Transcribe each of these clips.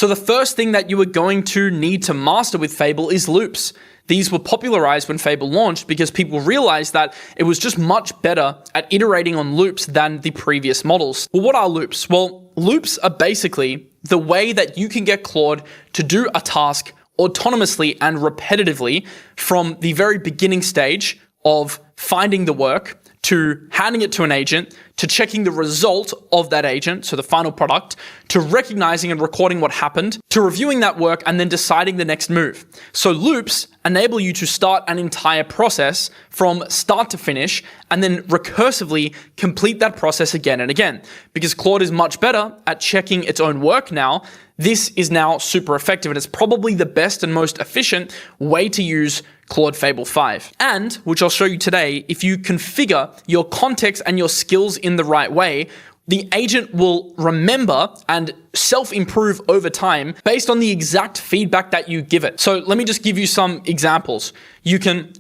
So the first thing that you are going to need to master with Fable is loops. These were popularized when Fable launched because people realized that it was just much better at iterating on loops than the previous models. Well, what are loops? Well, loops are basically the way that you can get Claude to do a task autonomously and repetitively from the very beginning stage of finding the work to handing it to an agent, to checking the result of that agent, so the final product, to recognizing and recording what happened, to reviewing that work and then deciding the next move. So loops enable you to start an entire process from start to finish and then recursively complete that process again and again. Because Claude is much better at checking its own work now, this is now super effective and it's probably the best and most efficient way to use Claude Fable 5. And, which I'll show you today, if you configure your context and your skills in the right way, the agent will remember and self-improve over time based on the exact feedback that you give it. So let me just give you some examples. You could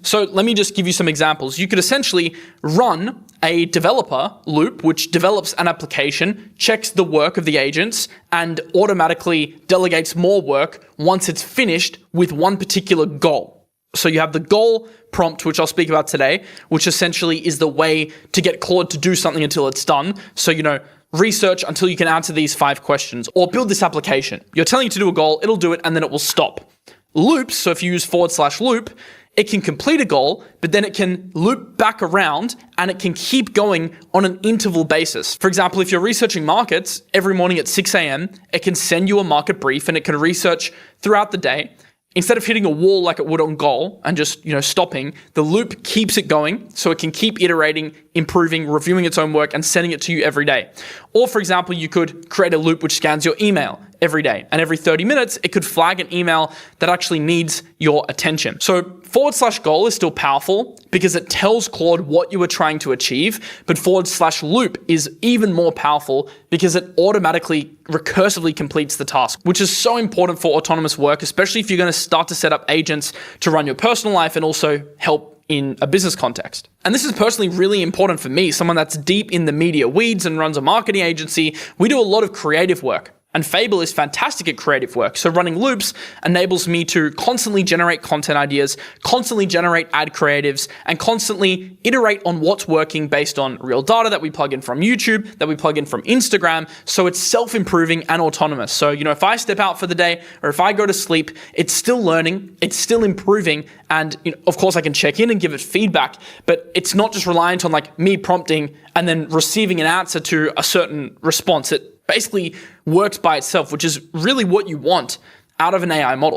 essentially run a developer loop, which develops an application, checks the work of the agents, and automatically delegates more work once it's finished with one particular goal. So you have the goal prompt, which I'll speak about today, which essentially is the way to get Claude to do something until it's done. So, research until you can answer these 5 questions or build this application. You're telling it to do a goal, it'll do it, and then it will stop. Loops, so if you use /loop, it can complete a goal, but then it can loop back around and it can keep going on an interval basis. For example, if you're researching markets every morning at 6 a.m., it can send you a market brief and it can research throughout the day. Instead of hitting a wall like it would on goal and just, stopping, the loop keeps it going so it can keep iterating, improving, reviewing its own work and sending it to you every day. Or for example, you could create a loop which scans your email every day. And every 30 minutes, it could flag an email that actually needs your attention. So /goal is still powerful because it tells Claude what you are trying to achieve, but /loop is even more powerful because it automatically recursively completes the task, which is so important for autonomous work, especially if you're going to start to set up agents to run your personal life and also help in a business context. And this is personally really important for me, someone that's deep in the media weeds and runs a marketing agency. We do a lot of creative work. And Fable is fantastic at creative work. So running loops enables me to constantly generate content ideas, constantly generate ad creatives, and constantly iterate on what's working based on real data that we plug in from YouTube, that we plug in from Instagram. So it's self-improving and autonomous. So, if I step out for the day or if I go to sleep, it's still learning, it's still improving. And of course I can check in and give it feedback, but it's not just reliant on me prompting and then receiving an answer to a certain response. It basically works by itself, which is really what you want out of an AI model.